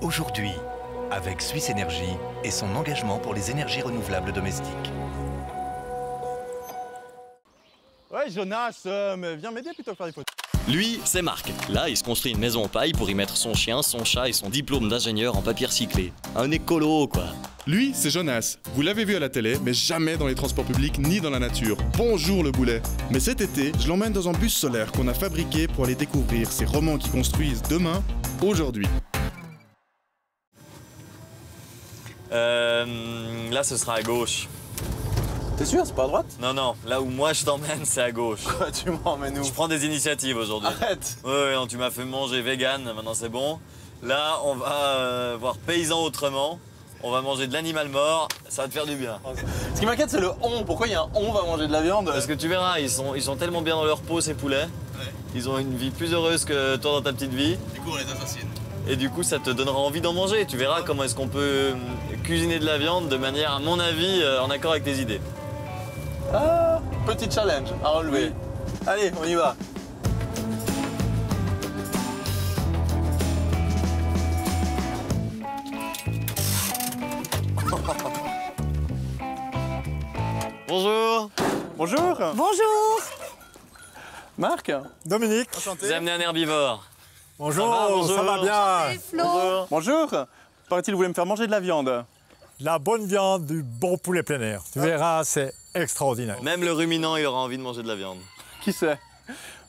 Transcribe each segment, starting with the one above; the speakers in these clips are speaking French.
Aujourd'hui, avec Suisse Énergie et son engagement pour les énergies renouvelables domestiques. Ouais, Jonas, viens m'aider plutôt que faire des photos. Lui, c'est Marc. Là, il se construit une maison en paille pour y mettre son chien, son chat et son diplôme d'ingénieur en papier recyclé. Un écolo, quoi. Lui, c'est Jonas. Vous l'avez vu à la télé, mais jamais dans les transports publics ni dans la nature. Bonjour le boulet. Mais cet été, je l'emmène dans un bus solaire qu'on a fabriqué pour aller découvrir ces romans qui construisent demain, aujourd'hui. Là, ce sera à gauche. T'es sûr, c'est pas à droite? Non, non, là où moi je t'emmène, c'est à gauche. Quoi, tu m'emmènes où? Je prends des initiatives aujourd'hui. Arrête! Ouais, non, tu m'as fait manger vegan, maintenant c'est bon. Là, on va voir paysan autrement. On va manger de l'animal mort, ça va te faire du bien. Ce qui m'inquiète, c'est le on. Pourquoi il y a un on va manger de la viande? Parce que tu verras, ils sont tellement bien dans leur peau, ces poulets. Ils ont une vie plus heureuse que toi dans ta petite vie. Du coup, on les assassine. Et du coup, ça te donnera envie d'en manger. Tu verras comment est-ce qu'on peut cuisiner de la viande de manière, à mon avis, en accord avec tes idées. Ah, petit challenge à relever. Allez, on y va. Bonjour. Bonjour. Bonjour. Marc. Dominique. Je Enchanté. vous ai amené un herbivore. Bonjour, ça va bien. Flo. Bonjour. Paraît-il, vous voulez me faire manger de la viande? La bonne viande, du bon poulet plein air. Tu verras, c'est extraordinaire. Même le ruminant, il aura envie de manger de la viande. Qui sait?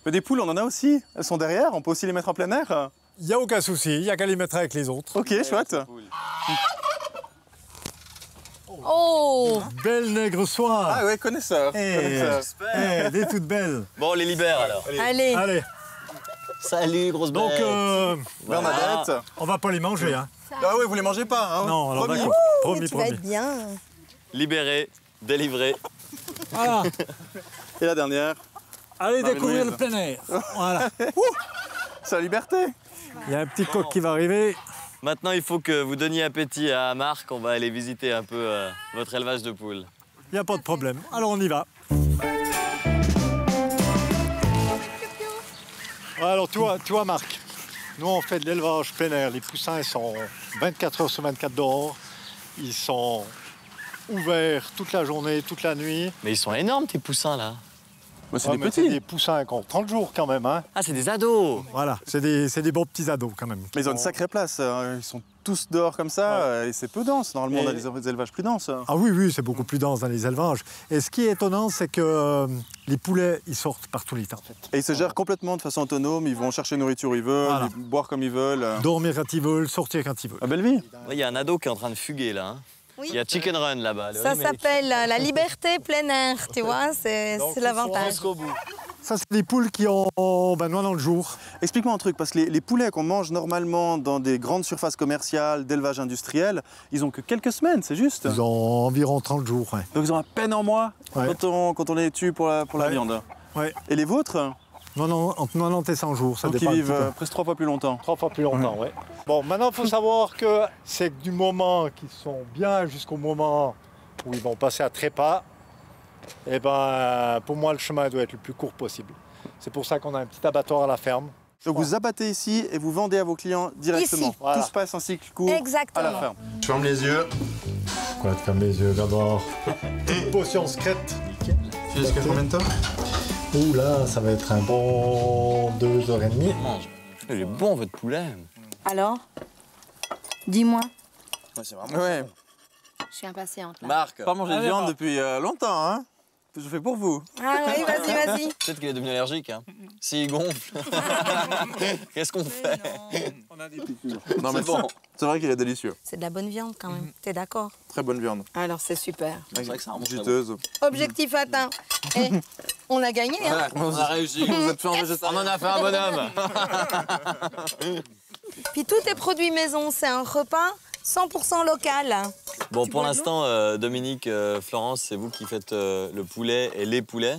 Mais des poules, on en a aussi. Elles sont derrière, on peut aussi les mettre en plein air. Il n'y a aucun souci, il n'y a qu'à les mettre avec les autres. Ok, chouette. Oh. Belle nègre soie. Ah ouais, connaisseur. Connaisseur. Elle est toute belle. Bon, on les libère alors. Allez. Allez, Salut, grosse bête. donc Bernadette. on va pas les manger, hein. Ah ouais, vous les mangez pas, hein? Non, alors Promis. d'accord. Mais Promis, tu vas promis. être bien. Libéré, délivré. Voilà. Et la dernière? Allez Marie découvrir Louise. le plein air. Voilà. C'est la liberté. Il y a un petit coq qui va arriver. Maintenant, il faut que vous donniez appétit à Marc. On va aller visiter un peu votre élevage de poules. Il n'y a pas de problème. Alors on y va. Alors toi Marc, nous on fait de l'élevage plein air. Les poussins ils sont 24 heures sur 24 dehors. Ils sont ouverts toute la journée, toute la nuit. Mais ils sont énormes, tes poussins, là. Mais c'est Ah, des mais petits. des poussins qui ont 30 jours quand même. Hein. Ah, c'est des ados. Voilà, c'est des bons petits ados quand même. Mais ils ont une sacrée place. Ils sont tous dehors comme ça et c'est peu dense. Normalement, on a des élevages plus denses. Ah oui, c'est beaucoup plus dense dans les élevages. Et ce qui est étonnant, c'est que les poulets, ils sortent par tous les temps en fait. Et ils se gèrent complètement de façon autonome. Ils vont chercher nourriture où ils veulent, Voilà. boire comme ils veulent. Dormir quand ils veulent, sortir quand ils veulent. Ah, belle vie. Il y a un ado qui est en train de fuguer, là. Hein. Oui. Il y a Chicken Run, là-bas. le Ça remake. s'appelle la liberté plein air, tu vois, c'est l'avantage. Jusqu'au bout. Ça, c'est des poules qui ont 90 jours. Explique-moi un truc, parce que les poulets qu'on mange normalement dans des grandes surfaces commerciales d'élevage industriel, ils ont que quelques semaines, c'est juste. Ils ont environ 30 jours. Ouais. Donc ils ont à peine en mois Ouais. quand on les tue pour la Ouais. viande. Ouais. Et les vôtres, Non, entre 90 et 100 jours, ça donc ils dépend. un vivent petit peu. presque 3 fois plus longtemps. 3 fois plus longtemps, ouais. Bon, maintenant, il faut savoir que c'est du moment qu'ils sont bien jusqu'au moment où ils vont passer à trépas. Et ben, pour moi, le chemin doit être le plus court possible. C'est pour ça qu'on a un petit abattoir à la ferme. Donc vous abattez ici et vous vendez à vos clients directement. Ici. Voilà. Tout se passe en cycle court Exactement. à la ferme. Je ferme les yeux. Quoi, tu fermes les yeux, d'abord. Une potion secrète. Tu sais combien de temps? Ouh là, ça va être un bon 2h30. Mange. Il est bon, votre poulet. Alors, dis-moi. Ouais, Je suis impatiente là. Marc, pas mangé de viande depuis longtemps, hein. Je fais pour vous. Ah oui, vas-y. peut-être qu'il est devenu allergique. Hein. S'il gonfle, qu'est-ce qu'on fait? Non mais bon, c'est vrai qu'il est délicieux. C'est de la bonne viande quand même, t'es d'accord? Très bonne viande. Alors c'est super. C'est vrai que ça remonte. Juteuse. Objectif atteint. Et on a gagné, hein? On a réussi. Vous êtes fait en On végétarien. en a fait un bonhomme. Puis tout est produit maison, c'est un repas 100% local. Bon, pour l'instant, Dominique, Florence, c'est vous qui faites le poulet et les poulets.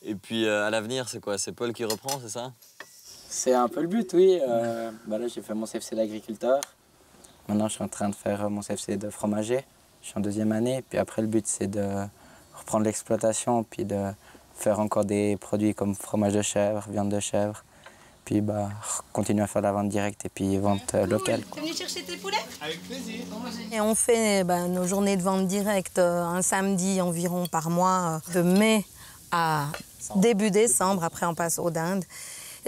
Et puis à l'avenir, c'est quoi? C'est Paul qui reprend, c'est ça? C'est un peu le but, oui. Là, j'ai fait mon CFC d'agriculteur. Maintenant, je suis en train de faire mon CFC de fromager. Je suis en 2e année. Puis après, le but, c'est de reprendre l'exploitation, puis de faire encore des produits comme fromage de chèvre, viande de chèvre. puis continuer à faire la vente directe et puis vente locale. Tu es venu chercher tes poulets? Avec plaisir. Et on fait nos journées de vente directe un samedi environ par mois, de mai à début décembre. Après, on passe aux dindes.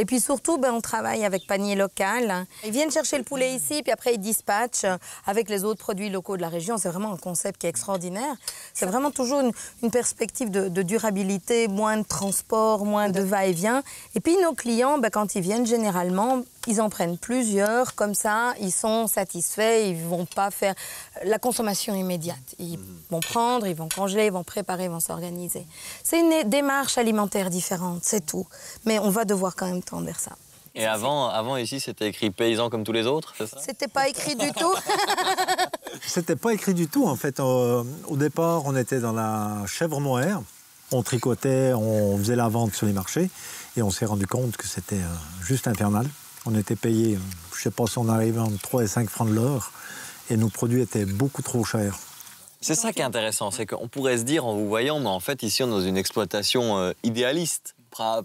Et puis surtout, on travaille avec panier local. Ils viennent chercher le poulet ici, puis après ils dispatchent avec les autres produits locaux de la région. C'est vraiment un concept qui est extraordinaire. C'est vraiment toujours une perspective de durabilité, moins de transport, moins de va-et-vient. Et puis nos clients, quand ils viennent, généralement, ils en prennent plusieurs. Comme ça, ils sont satisfaits. Ils ne vont pas faire la consommation immédiate. Ils vont prendre, ils vont congeler, ils vont préparer, ils vont s'organiser. C'est une démarche alimentaire différente, c'est tout. Mais on va devoir quand même tendre vers ça. Et avant ici, c'était écrit paysan comme tous les autres, c'est ça? C'était pas écrit du tout. C'était pas écrit du tout, en fait. Au départ, on était dans la chèvre mohair. On tricotait, on faisait la vente sur les marchés. Et on s'est rendu compte que c'était juste infernal. On était payé, je sais pas si on arrivait entre 3 et 5 francs de l'heure. Et nos produits étaient beaucoup trop chers. C'est ça qui est intéressant, c'est qu'on pourrait se dire en vous voyant, mais en fait, ici, on est dans une exploitation idéaliste,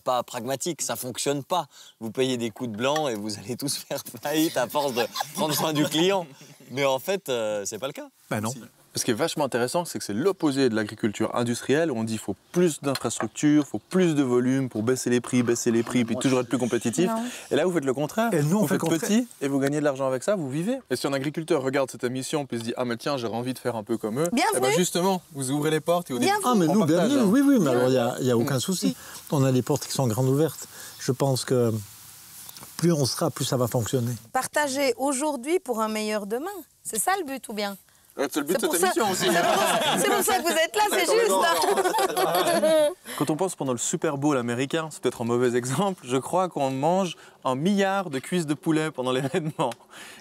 pas pragmatique, ça fonctionne pas. Vous payez des coups de blanc et vous allez tous faire faillite à force de prendre soin du client. Mais en fait, c'est pas le cas. Ben non. Ce qui est vachement intéressant, c'est que c'est l'opposé de l'agriculture industrielle, où on dit qu'il faut plus d'infrastructures, il faut plus de volume pour baisser les prix, puis toujours être plus compétitif. Non. Et là, vous faites le contraire. Et nous, on vous fait faites le contraire. petit et vous gagnez de l'argent avec ça, vous vivez. Et si un agriculteur regarde cette émission puis se dit « Ah, mais tiens, j'aurais envie de faire un peu comme eux », Bienvenue. justement, vous ouvrez les portes et vous dites Bienvenue. Ah, mais on nous, partage, bienvenue. hein. Oui, mais alors il n'y a aucun souci. On a les portes qui sont grandes ouvertes. Je pense que plus on sera, plus ça va fonctionner. Partager aujourd'hui pour un meilleur demain. C'est ça le but, ou bien? C'est le but de C'est cette pour ça- émission aussi. C'est pour ça que vous êtes là, c'est juste. Quand on pense pendant le Super Bowl américain, c'est peut-être un mauvais exemple, je crois qu'on mange 1 milliard de cuisses de poulet pendant l'événement.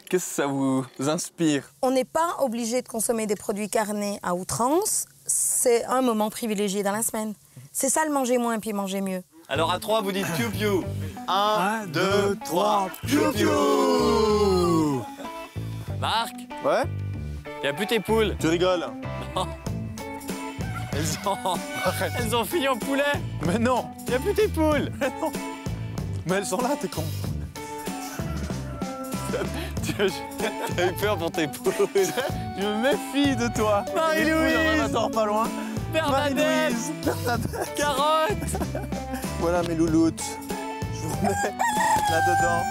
Qu'est-ce que ça vous inspire? On n'est pas obligé de consommer des produits carnés à outrance. C'est un moment privilégié dans la semaine. C'est ça, le manger moins puis manger mieux. Alors à 3, vous dites piou-piou. 1, 2, 3, piou-piou. Marc, Ouais? il n'y a plus tes poules. Tu rigoles? Elles ont fini en poulet. Mais non! Il n'y a plus tes poules. Mais elles sont là, t'es con. T'as eu peur pour tes poules. Je me méfie de toi. Marie-Louise. Il y en a un attends pas loin. Bernadette, Marie-Louise. Bernadette. Carotte. Voilà mes louloutes. Je vous mets là-dedans.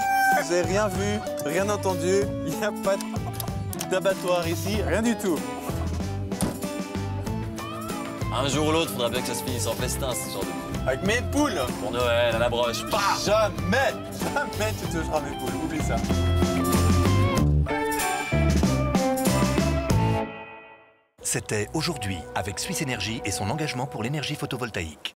Vous n'avez rien vu, rien entendu. Il n'y a pas d'abattoir ici, rien du tout. Un jour ou l'autre, faudra bien que ça se finisse en festin, ce genre de poules. Avec mes poules. Pour Noël, à la broche. Pah. Jamais tu toucheras mes poules. Oublie ça. C'était Aujourd'hui avec Suisse Énergie et son engagement pour l'énergie photovoltaïque.